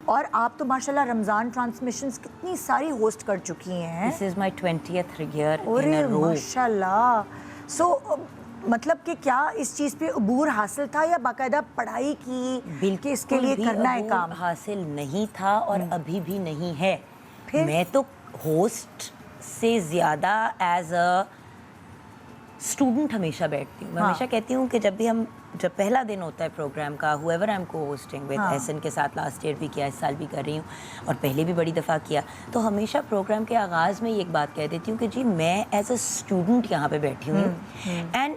اور آپ تو ماشاءاللہ رمضان ٹرانسمیشنز کتنی ساری ہوسٹ کر چکی ہیں. This is my 20th year in a row. ماشاءاللہ. سو مطلب کہ کیا اس چیز پہ عبور حاصل تھا یا باقاعدہ پڑھائی کی کہ اس کے لیے کرنا ہے کام؟ حاصل نہیں تھا اور ابھی بھی نہیں ہے. پھر میں تو ہوسٹ سے زیادہ ایز اے اسٹوڈنٹ ہمیشہ بیٹھتی ہوں. میں ہمیشہ کہتی ہوں کہ جب پہلا دن ہوتا ہے پروگرام کا, whoever I'm co-hosting with, احسن کے ساتھ لاسٹ ایئر بھی کیا, اس سال بھی کر رہی ہوں اور پہلے بھی بڑی دفعہ کیا, تو ہمیشہ پروگرام کے آغاز میں یہ ایک بات کہہ دیتی ہوں کہ جی میں ایز اے اسٹوڈنٹ یہاں پہ بیٹھی ہوں. اینڈ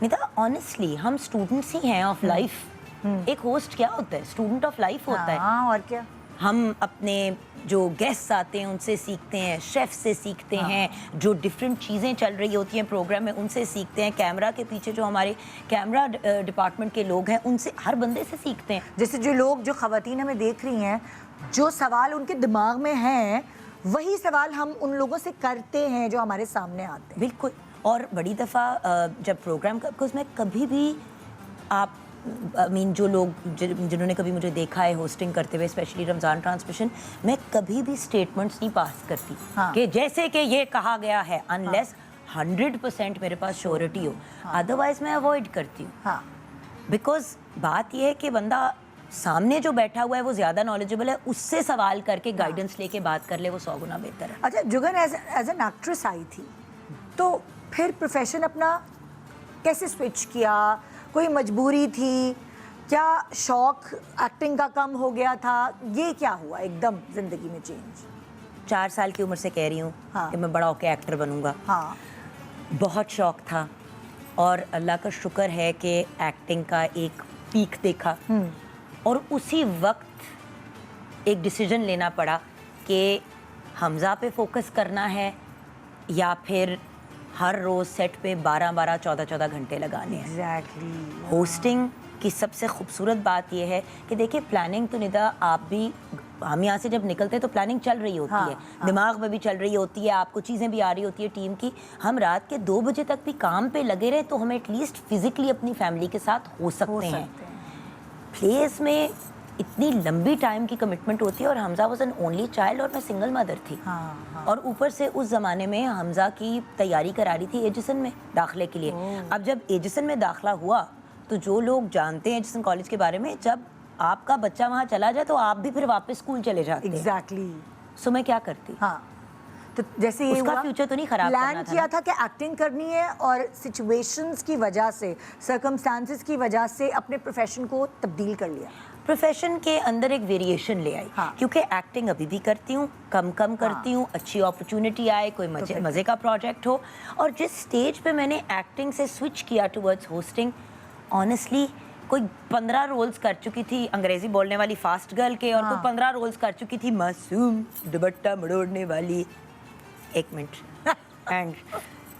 نیتا آنیسٹلی ہم اسٹوڈنٹس ہی ہیں آف لائف. ایک ہوسٹ کیا ہوتا ہے؟ اسٹوڈنٹ آف لائف ہوتا ہے. اور کیا, ہم اپنے جو گیسٹ آتے ہیں ان سے سیکھتے ہیں, شیف سے سیکھتے ہیں, جو ڈفرینٹ چیزیں چل رہی ہوتی ہیں پروگرام میں ان سے سیکھتے ہیں, کیمرہ کے پیچھے جو ہمارے کیمرہ ڈپارٹمنٹ کے لوگ ہیں ان سے, ہر بندے سے سیکھتے ہیں. جیسے جو لوگ, جو خواتین ہمیں دیکھ رہی ہیں, جو سوال ان کے دماغ میں ہیں وہی سوال ہم ان لوگوں سے کرتے ہیں جو ہمارے سامنے آتے ہیں. بالکل. اور بڑی دفعہ جب پروگرام کا, بکاز میں کبھی بھی آپ جو لوگ جنہوں نے کبھی مجھے دیکھا ہے ہوسٹنگ کرتے ہوئے, اسپیشلی رمضان ٹرانسمیشن, میں کبھی بھی اسٹیٹمنٹس نہیں پاس کرتی کہ جیسے کہ یہ کہا گیا ہے, انلیس 100% میرے پاس شیورٹی ہو, ادروائز میں اوائڈ کرتی ہوں. بیکاز بات یہ ہے کہ بندہ سامنے جو بیٹھا ہوا ہے وہ زیادہ نالجبل ہے, اس سے سوال کر کے گائیڈنس لے کے بات کر لے, وہ 100 گنا بہتر ہے. اچھا جگن ایز این ایکٹریس آئی تھی, تو پھر پروفیشن اپنا کیسے سوئچ کیا؟ کوئی مجبوری تھی کیا؟ شوق ایکٹنگ کا کم ہو گیا تھا؟ یہ کیا ہوا ایک دم زندگی میں چینج؟ 4 سال کی عمر سے کہہ رہی ہوں کہ میں بڑا ہو کے ایکٹر بنوں گا. بہت شوق تھا اور اللہ کا شکر ہے کہ ایکٹنگ کا ایک پیک دیکھا اور اسی وقت ایک ڈیسیجن لینا پڑا کہ حمزہ پہ فوکس کرنا ہے یا پھر ہر روز سیٹ پہ 12 14 گھنٹے لگانے ہیں. ایگزیکٹلی. ہوسٹنگ کی سب سے خوبصورت بات یہ ہے کہ دیکھیں پلاننگ تو ندا آپ بھی, ہم یہاں سے جب نکلتے تو پلاننگ چل رہی ہوتی ہے, دماغ میں بھی چل رہی ہوتی ہے, آپ کو چیزیں بھی آ رہی ہوتی ہے ٹیم کی. ہم رات کے 2 بجے تک بھی کام پہ لگے رہے تو ہمیں ایٹ لیسٹ فزیکلی اپنی فیملی کے ساتھ ہو سکتے ہیں. پلیز میں اتنی لمبی ٹائم کی کمٹمنٹ ہوتی ہے اور حمزہ واز این اونلی چائلڈ اور میں سنگل مدر تھی. اور اوپر سے اس زمانے میں حمزہ کی تیاری کرا رہی تھی ایجسن میں داخلے کے لیے. اب جب ایجسن میں داخلہ ہوا تو جو لوگ جانتے ہیں ایجسن کالج کے بارے میں, جب آپ کا بچہ وہاں چلا جائے تو آپ بھی پھر واپس اسکول چلے جاتے ہیں. ایگزیکٹلی. سو میں کیا کرتی, تو جیسے یہ اس کا فیوچر تو نہیں خراب پلان کیا تھا کہ ایکٹنگ کرنی ہے اور سچویشنز کی وجہ سے, سرکمسٹانسز کی وجہ سے اپنے پروفیشن کو تبدیل کر لیا. پروفیشن کے اندر ایک ویریشن لے آئی, کیونکہ ایکٹنگ ابھی بھی کرتی ہوں, کم کرتی ہوں, اچھی اپرچونٹی آئے, کوئی مزے کا پروجیکٹ ہو. اور جس سٹیج پہ میں نے ایکٹنگ سے سوئچ کیا ٹورڈز ہوسٹنگ, آنیسٹلی کوئی 15 رولز کر چکی تھی انگریزی بولنے والی فاسٹ گرل کے, اور کوئی 15 رولز کر چکی تھی معصوم دوپٹہ مڑوڑنے والی. 1 منٹ اینڈ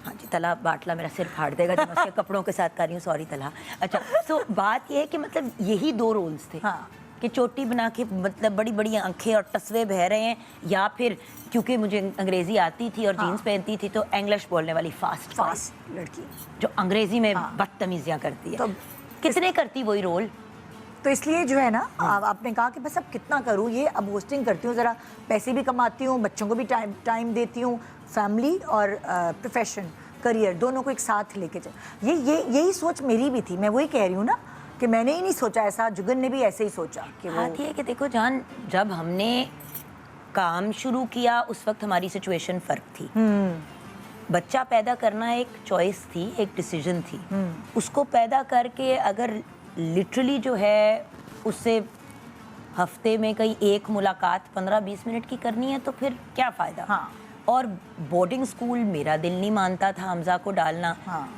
ہاں جی, طلحہ باٹلا میرا سر پھاڑ دے گا جب میں اس کے کپڑوں کے ساتھ کر رہی ہوں, سوری طلحہ. اچھا, سو بات یہ ہے کہ مطلب یہی 2 رولز تھے کہ چوٹی بنا کے مطلب بڑی بڑی آنکھیں اور ٹسوے بہہ رہے ہیں, یا پھر کیونکہ مجھے انگریزی آتی تھی اور جینس پہنتی تھی تو انگلش بولنے والی فاسٹ لڑکی جو انگریزی میں بدتمیزیاں کرتی ہے. کتنے کرتی وہی رول. تو اس لیے جو ہے نا آپ نے کہا کہ بس اب کتنا کروں, یہ اب ہوسٹنگ کرتی ہوں, ذرا پیسے بھی کماتی ہوں, بچوں کو بھی ٹائم دیتی ہوں, فیملی اور پروفیشن کریئر دونوں کو ایک ساتھ لے کے چل. یہی سوچ میری بھی تھی. میں وہی کہہ رہی ہوں نا کہ میں نے ہی نہیں سوچا ایسا, جگن نے بھی ایسے ہی سوچا. کہ بات یہ ہے کہ دیکھو جان, جب ہم نے کام شروع کیا اس وقت ہماری سچویشن فرق تھی. بچہ پیدا کرنا ایک چوائس تھی, ایک ڈیسیجن تھی. اس کو پیدا کر کے اگر لٹرلی جو ہے اس سے ہفتے میں کئی ایک ملاقات 15-20 منٹ کی کرنی ہے تو پھر کیا فائدہ. اور بورڈنگ اسکول میرا دل نہیں مانتا تھا حمزہ کو ڈالنا.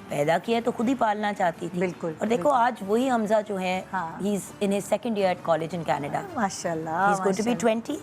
پیدا کیا تو خود ہی پالنا چاہتی تھی. بالکل. اور دیکھو آج وہی حمزہ جو ہے, he is in his 2nd year at college in Canada. ماشاء اللہ. He's going to be 20.